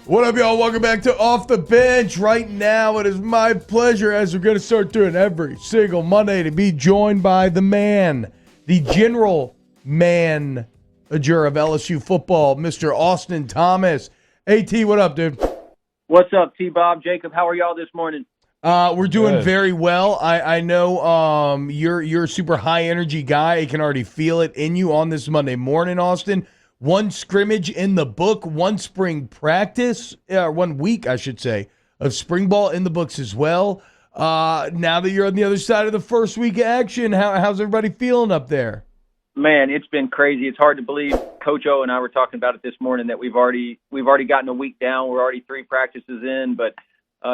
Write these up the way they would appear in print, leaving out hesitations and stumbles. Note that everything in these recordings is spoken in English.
What up, y'all? Welcome back to Off the Bench. Right now, it is my pleasure, as we're going to start doing every single Monday, to be joined by the man, the general manager of LSU football, Mr. Austin Thomas. AT, what up, dude? What's up, T-Bob Jacob? How are y'all this morning? We're doing Good. very well. I know you're a super high energy guy. I can already feel it in you on this Monday morning, Austin. One scrimmage in the book, one spring practice, 1 week, I should say, of spring ball in the books as well. Now that you're on the other side of the first week of action, how's everybody feeling up there? Man, it's been crazy. It's hard to believe. Coach O and I were talking about it this morning that we've already gotten a week down. We're already 3 practices in, but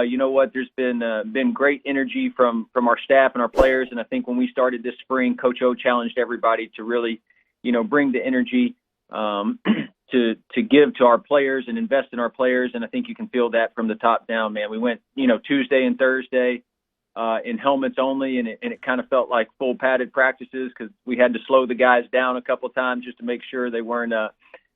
you know what? There's been great energy from our staff and our players, and I think when we started this spring, Coach O challenged everybody to really, bring the energy to give to our players and invest in our players, and I think you can feel that from the top down, man. We went, Tuesday and Thursday in helmets only, and it kind of felt like full padded practices because we had to slow the guys down a couple of times just to make sure they weren't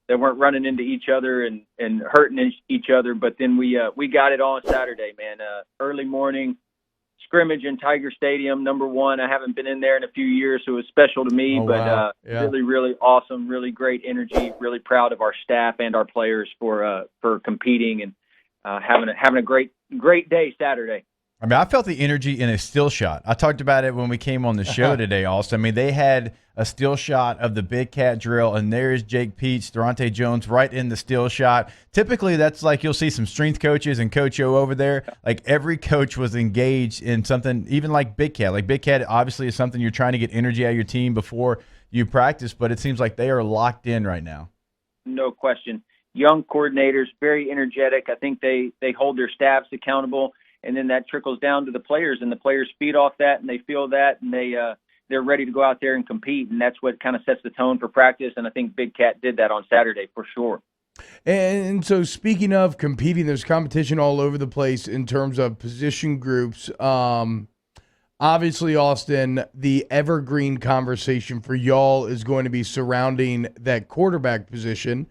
running into each other and hurting each other. But then we got it on Saturday, man. Early morning scrimmage in Tiger Stadium, number 1. I haven't been in there in a few years, so it was special to me. Wow. Yeah. Really, really awesome, really great energy. Really proud of our staff and our players for competing and having a great day Saturday. I mean, I felt the energy in a still shot. I talked about it when we came on the show today, Austin. I mean, they had a still shot of the Big Cat drill, and there's Jake Peets, Durante Jones right in the still shot. Typically, that's like you'll see some strength coaches and Coach O over there. Like every coach was engaged in something, even like Big Cat. Like Big Cat obviously is something you're trying to get energy out of your team before you practice, but it seems like they are locked in right now. No question. Young coordinators, very energetic. I think they hold their staffs accountable. And then that trickles down to the players, and the players feed off that, and they feel that, and they're ready to go out there and compete, and that's what kind of sets the tone for practice. And I think Big Cat did that on Saturday for sure. And so, speaking of competing, there's competition all over the place in terms of position groups. Obviously, Austin, the evergreen conversation for y'all is going to be surrounding that quarterback position,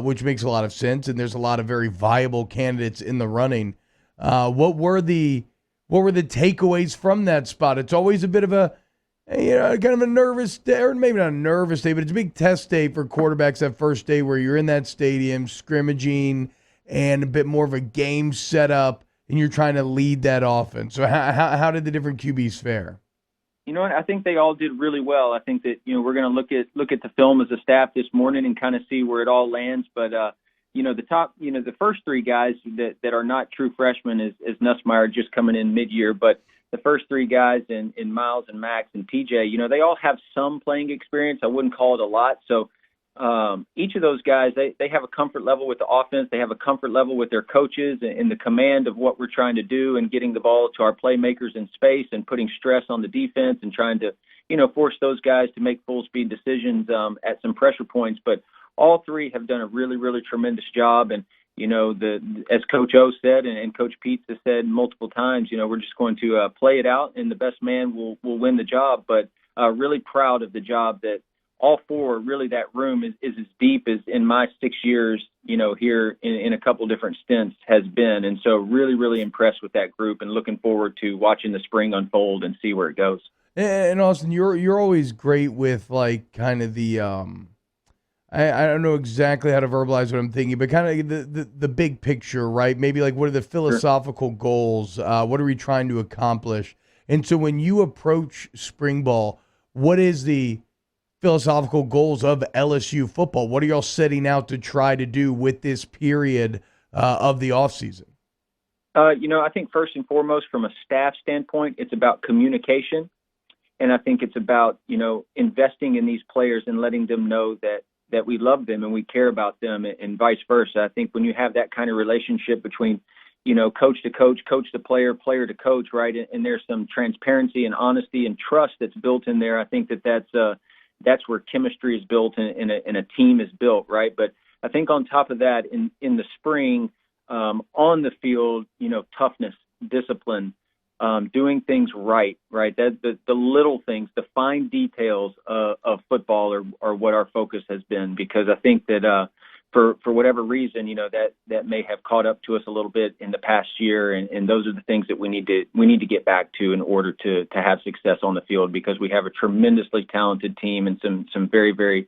which makes a lot of sense, and there's a lot of very viable candidates in the running. What were the takeaways from that spot? It's always a bit of a, kind of a nervous day, or maybe not a nervous day, but it's a big test day for quarterbacks that first day where you're in that stadium scrimmaging and a bit more of a game setup, and you're trying to lead that offense. So how did the different QBs fare? You know what? I think they all did really well. I think that, we're going to look at the film as a staff this morning and kind of see where it all lands. But, the first 3 guys that are not true freshmen is Nussmeier just coming in mid-year, but the first 3 guys in Miles and Max and TJ, they all have some playing experience. I wouldn't call it a lot. So each of those guys, they have a comfort level with the offense. They have a comfort level with their coaches and the command of what we're trying to do and getting the ball to our playmakers in space and putting stress on the defense and trying to, force those guys to make full-speed decisions at some pressure points. But all 3 have done a really, really tremendous job. And, as Coach O said and Coach Peets has said multiple times, we're just going to play it out and the best man will win the job. But really proud of the job that all 4, really that room is as deep as in my 6 years, here in a couple different stints has been. And so really, really impressed with that group and looking forward to watching the spring unfold and see where it goes. And Austin, you're always great with like kind of the I don't know exactly how to verbalize what I'm thinking, but kind of the big picture, right? Maybe like what are the philosophical goals? What are we trying to accomplish? And so when you approach spring ball, what is the philosophical goals of LSU football? What are y'all setting out to try to do with this period of the offseason? I think first and foremost, from a staff standpoint, it's about communication. And I think it's about, investing in these players and letting them know that we love them and we care about them and vice versa. I think when you have that kind of relationship between, coach to coach, coach to player, player to coach, right, and there's some transparency and honesty and trust that's built in there, I think that's where chemistry is built and a team is built, right? But I think on top of that, in the spring, on the field, toughness, discipline, doing things right? That the little things, the fine details of football are what our focus has been, because I think that for whatever reason, that may have caught up to us a little bit in the past year, and those are the things that we need to get back to in order to have success on the field, because we have a tremendously talented team and some very, very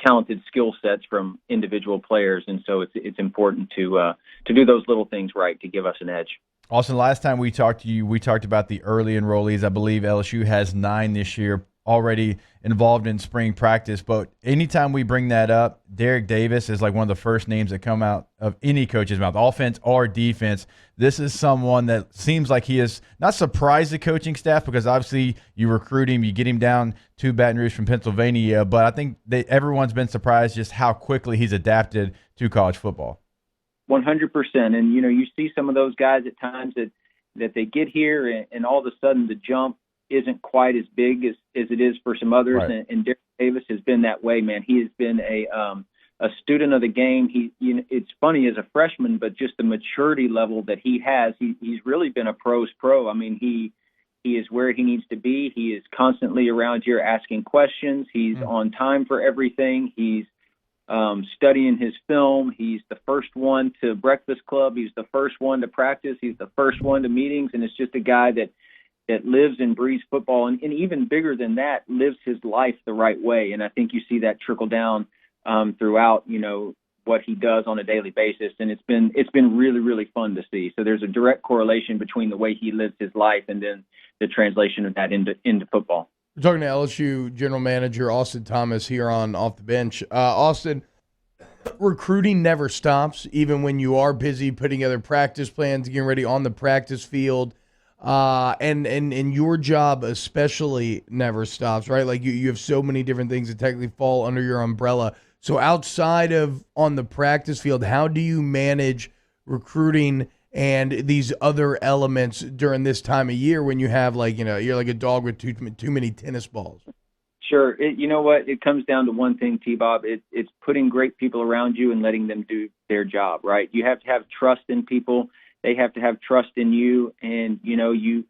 talented skill sets from individual players, and so it's important to do those little things right to give us an edge. Austin, last time we talked to you, we talked about the early enrollees. I believe LSU has 9 this year already involved in spring practice. But anytime we bring that up, Derek Davis is like one of the first names that come out of any coach's mouth, offense or defense. This is someone that seems like he is not surprised the coaching staff, because obviously you recruit him, you get him down to Baton Rouge from Pennsylvania. But I think everyone's been surprised just how quickly he's adapted to college football. 100%. And, you see some of those guys at times that they get here and all of a sudden the jump isn't quite as big as it is for some others. Right. And Derek Davis has been that way, man. He has been a student of the game. It's funny as a freshman, but just the maturity level that he has, he's really been a pro's pro. I mean, he is where he needs to be. He is constantly around here asking questions. He's on time for everything. He's studying his film. He's the first one to Breakfast Club. He's the first one to practice. He's the first one to meetings. And it's just a guy that lives and breathes football, and even bigger than that, lives his life the right way. And I think you see that trickle down throughout, what he does on a daily basis. And it's been really, really fun to see. So there's a direct correlation between the way he lives his life and then the translation of that into football. We're talking to LSU General Manager Austin Thomas here on Off the Bench. Austin, recruiting never stops, even when you are busy putting together practice plans, getting ready on the practice field. And your job especially never stops, right? Like you have so many different things that technically fall under your umbrella. So outside of on the practice field, how do you manage recruiting and these other elements during this time of year when you have you're like a dog with too many tennis balls? Sure. You know what? It comes down to one thing, T-Bob. It's putting great people around you and letting them do their job, right? You have to have trust in people. They have to have trust in you. And,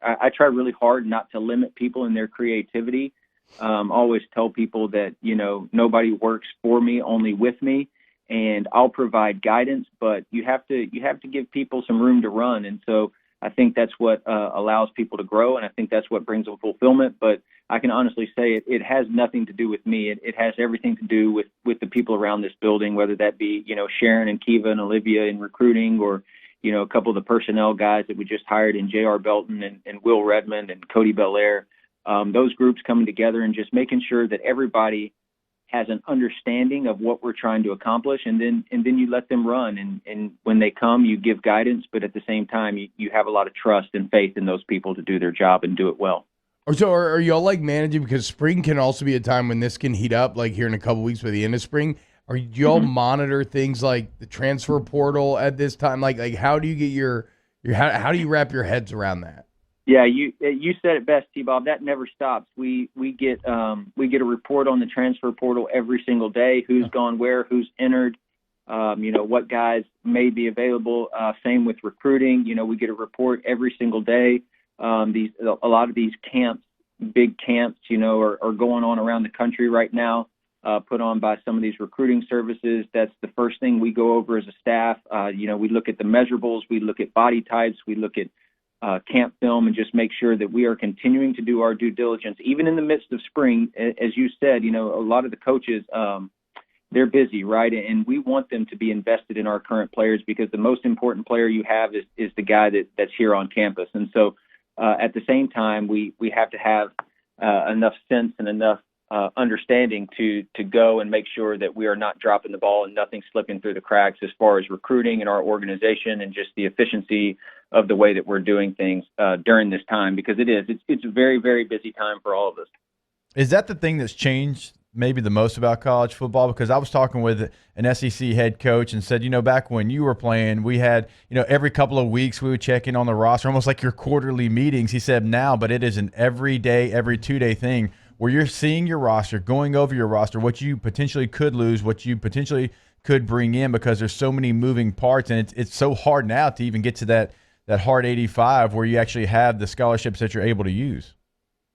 I try really hard not to limit people in their creativity. Always tell people that, nobody works for me, only with me. And I'll provide guidance, but you have to give people some room to run. And so I think that's what allows people to grow. And I think that's what brings them fulfillment. But I can honestly say it has nothing to do with me. It has everything to do with the people around this building, whether that be, Sharon and Kiva and Olivia in recruiting, or, a couple of the personnel guys that we just hired in J.R. Belton and Will Redmond and Cody Belair. Those groups coming together and just making sure that everybody has an understanding of what we're trying to accomplish, and then you let them run. And when they come, you give guidance, but at the same time, you have a lot of trust and faith in those people to do their job and do it well. So are y'all managing, because spring can also be a time when this can heat up, like here in a couple weeks by the end of spring? Do y'all monitor things like the transfer portal at this time? Like how do you get how do you wrap your heads around that? Yeah, you said it best, T-Bob. That never stops. We get a report on the transfer portal every single day. Who's gone where? Who's entered? What guys may be available. Same with recruiting. We get a report every single day. A lot of these camps, big camps, are going on around the country right now. Put on by some of these recruiting services. That's the first thing we go over as a staff. We look at the measurables. We look at body types. We look at camp film and just make sure that we are continuing to do our due diligence, even in the midst of spring. As you said, a lot of the coaches, they're busy, right? And we want them to be invested in our current players, because the most important player you have is the guy that's here on campus. And so at the same time, we have to have enough sense and enough understanding to go and make sure that we are not dropping the ball and nothing slipping through the cracks as far as recruiting in our organization and just the efficiency of the way that we're doing things during this time, because it's a very, very busy time for all of us. Is that the thing that's changed maybe the most about college football? Because I was talking with an SEC head coach and said, back when you were playing, we had, every couple of weeks we would check in on the roster, almost like your quarterly meetings. He said now, but it is an every day, every 2-day thing where you're seeing your roster, going over your roster, what you potentially could lose, what you potentially could bring in, because there's so many moving parts. And it's so hard now to even get to that hard 85 where you actually have the scholarships that you're able to use.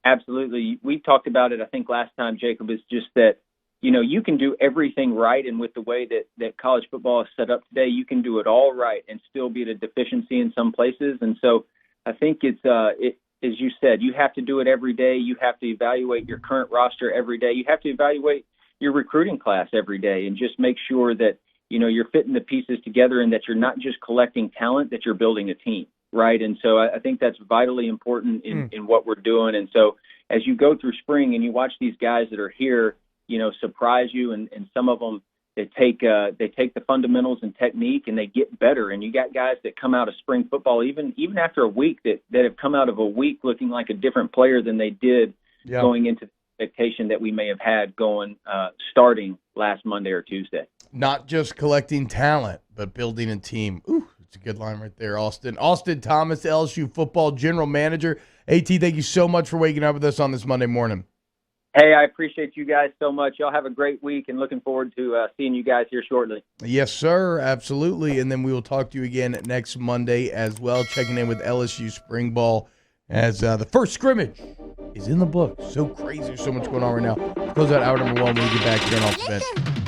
Absolutely. We talked about it, I think, last time, Jacob, is just that, you can do everything right. And with the way that college football is set up today, you can do it all right and still be at a deficiency in some places. And so I think it's, as you said, you have to do it every day. You have to evaluate your current roster every day. You have to evaluate your recruiting class every day and just make sure that, you're fitting the pieces together and that you're not just collecting talent, that you're building a team. Right. And so I think that's vitally important in what we're doing. And so as you go through spring and you watch these guys that are here, surprise you, and some of them, they take the fundamentals and technique and they get better. And you got guys that come out of spring football, even after a week, that have come out of a week looking like a different player than they did going into the expectation that we may have had starting last Monday or Tuesday. Not just collecting talent, but building a team. Ooh, it's a good line right there, Austin. Austin Thomas, LSU football general manager. AT, thank you so much for waking up with us on this Monday morning. Hey, I appreciate you guys so much. Y'all have a great week and looking forward to seeing you guys here shortly. Yes, sir. Absolutely. And then we will talk to you again next Monday as well, checking in with LSU spring ball as the first scrimmage is in the book. So crazy. There's so much going on right now. Close out hour number 1 when we get back here on Off the Bench.